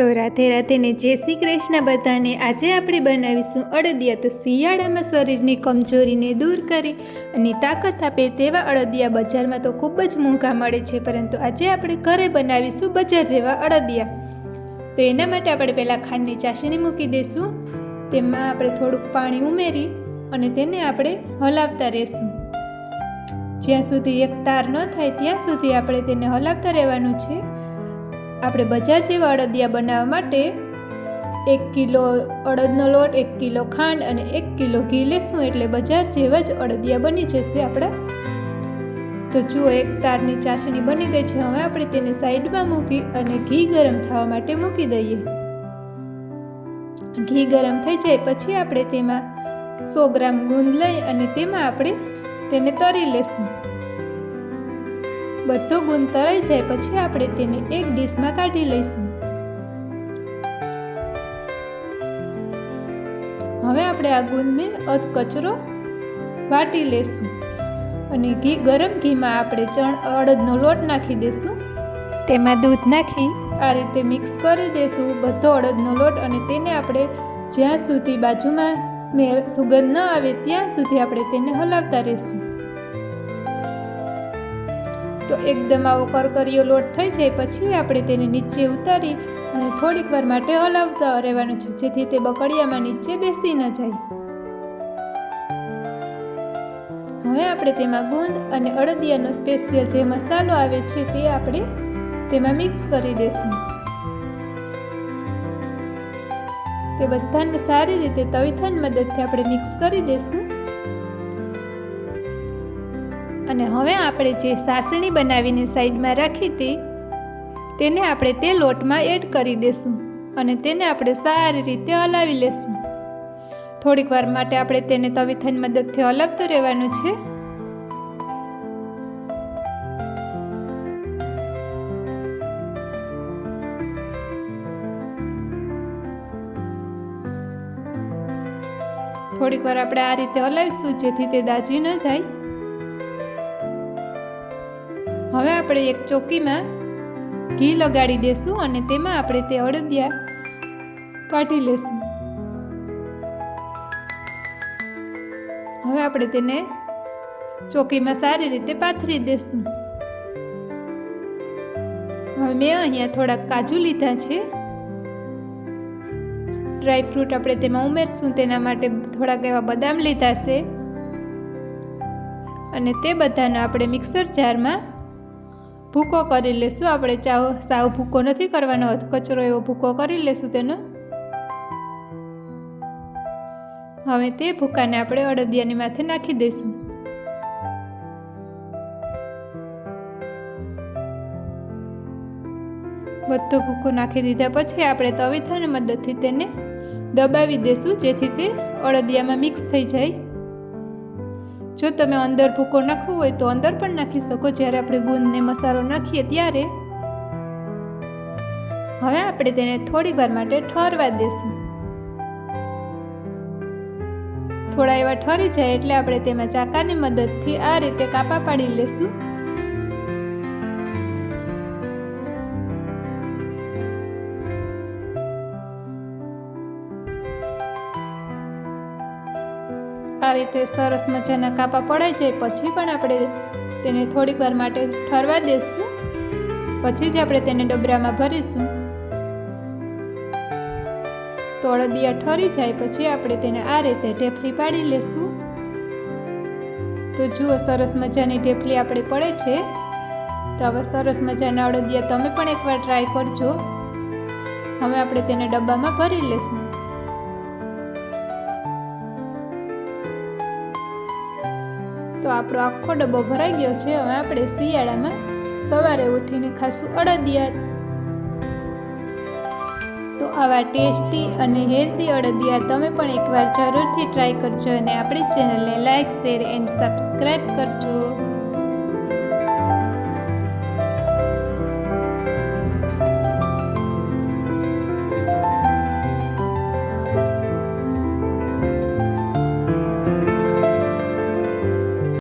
તો રાધે રાધે ને જય શ્રી કૃષ્ણ બધાને। આજે આપણે બનાવીશું અડદિયા। તો શિયાળામાં શરીરની કમજોરીને દૂર કરી અને તાકાત આપે તેવા અડદિયા બજારમાં તો ખૂબ જ મોંઘા મળે છે, પરંતુ આજે આપણે ઘરે બનાવીશું બજાર જેવા અડદિયા। તો એના માટે આપણે પહેલાં ખાંડની ચાસણી મૂકી દઈશું। તેમાં આપણે થોડુંક પાણી ઉમેરી અને તેને આપણે હલાવતા રહીશું। જ્યાં સુધી એક તાર ન થાય ત્યાં સુધી આપણે તેને હલાવતા રહેવાનું છે। આપણે બજાર જેવા અડદિયા બનાવવા માટે 1 કિલો અડદનો લોટ, 1 કિલો ખાંડ અને 1 કિલો ઘી લેશું, એટલે બજાર જેવા જ અડદિયા બની જશે આપણા। તો જુઓ, એક તારની ચાસણી બની ગઈ છે। હવે આપણે તેને સાઈડમાં મૂકી અને ઘી ગરમ થવા માટે મૂકી દઈએ। ઘી ગરમ થઈ જાય પછી આપણે તેમાં 100 ગ્રામ ગુંદ લઈ અને તેમાં આપણે તેને તળી લેશું। બધો ગુંદ તળાઈ જાય પછી આપણે તેને એક ડીશમાં કાઢી લઈશું। હવે આપણે આ ગુંદને અધકચરો વાટી લેશું અને ગરમ ઘીમાં આપણે અડદનો લોટ નાખી દેશું। તેમાં દૂધ નાખી આ રીતે મિક્સ કરી દેશું બધો અડદનો લોટ, અને તેને આપણે જ્યાં સુધી બાજુમાં સુગંધ ન આવે ત્યાં સુધી આપણે તેને હલાવતા રહીશું। તો એકદમ આવો કરકરીયો લોટ થઈ જાય પછી આપણે તેને નીચે ઉતારી અને થોડીક વાર માટે હલાવતા રહેવાનું છે, જેથી તે બકડિયામાં નીચે બેસી ન જાય। હવે આપણે તેમાં ગુંદ અને અડદિયાનો સ્પેશિયલ જે મસાલો આવે છે તે આપણે તેમાં મિક્સ કરી દઈશું। તે બધાને સારી રીતે તવીથાની મદદથી આપણે મિક્સ કરી દઈશું। અને હવે આપણે જે ચાસણી બનાવીને સાઈડમાં રાખી હતી તેને આપણે તે લોટમાં એડ કરી દઈશું અને તેને આપણે સારી રીતે હલાવી લેશું। થોડીક વાર માટે આપણે તેને તવીથાની મદદથી હલાવતું રહેવાનું છે। થોડીક વાર આપણે આ રીતે હલાવીશું જેથી તે દાજી ન જાય। હવે આપણે એક ચોકીમાં ઘી લગાડી દેશું અને તેમાં આપણે તે અડદિયા કાઢી લેશું। હવે આપણે તેને ચોકીમાં સારી રીતે પાથરી દેશું। હવે મેં અહીંયા થોડાક કાજુ લીધા છે, ડ્રાય ફ્રૂટ આપણે તેમાં ઉમેરશું, તેના માટે થોડાક એવા બદામ લીધા છે, અને તે બધાનો આપણે મિક્સર જારમાં ભૂકો કરી લેશું। આપણે સાવ ભૂકો નથી કરવાનો, કચરો એવો ભૂકો કરી લેશું તેનો। હવે તે ભૂકાને આપણે અડદિયાની માથે નાખી દઈશું। બધો ભૂકો નાખી દીધા પછી આપણે તવીથાની મદદથી તેને દબાવી દઈશું જેથી તે અડદિયામાં મિક્સ થઈ જાય। જો તમે અંદર ભૂકો નાખવો હોય તો અંદર પણ નાખી શકો, જ્યારે આપણે ગુંદ ને મસાલો નાખીએ ત્યારે। હવે આપણે તેને થોડીક વાર માટે ઠરવા દેશું। થોડા એવા ઠરી જાય એટલે આપણે તેમાં ચાકાની મદદથી આ રીતે કાપા પાડી લેશું। આ રીતે સરસ મજાના કાપા પડાઈ જાય પછી પણ આપણે તેને થોડીક વાર માટે ઠરવા દઈશું, પછી જ આપણે તેને ડબરામાં ભરીશું। તો અડદિયા ઠરી જાય પછી આપણે તેને આ રીતે ઢેફલી પાડી લેશું। તો જુઓ, સરસ મજાની ઢેફલી આપણે પડે છે। તો હવે સરસ મજાના અડદિયા તમે પણ એકવાર ટ્રાય કરજો। હવે આપણે તેને ડબ્બામાં ભરી લેશું। તો આપણો આખો ડબ્બો ભરાઈ ગયો છે। હવે આપણે શિયાળામાં સવારે ઉઠીને ખાશું અડદિયા। તો આવા ટેસ્ટી અને હેલ્ધી અડદિયા તમે પણ એકવાર જરૂરથી ટ્રાય કરજો અને આપણી ચેનલને લાઈક, શેર એન્ડ સબસ્ક્રાઈબ કરજો।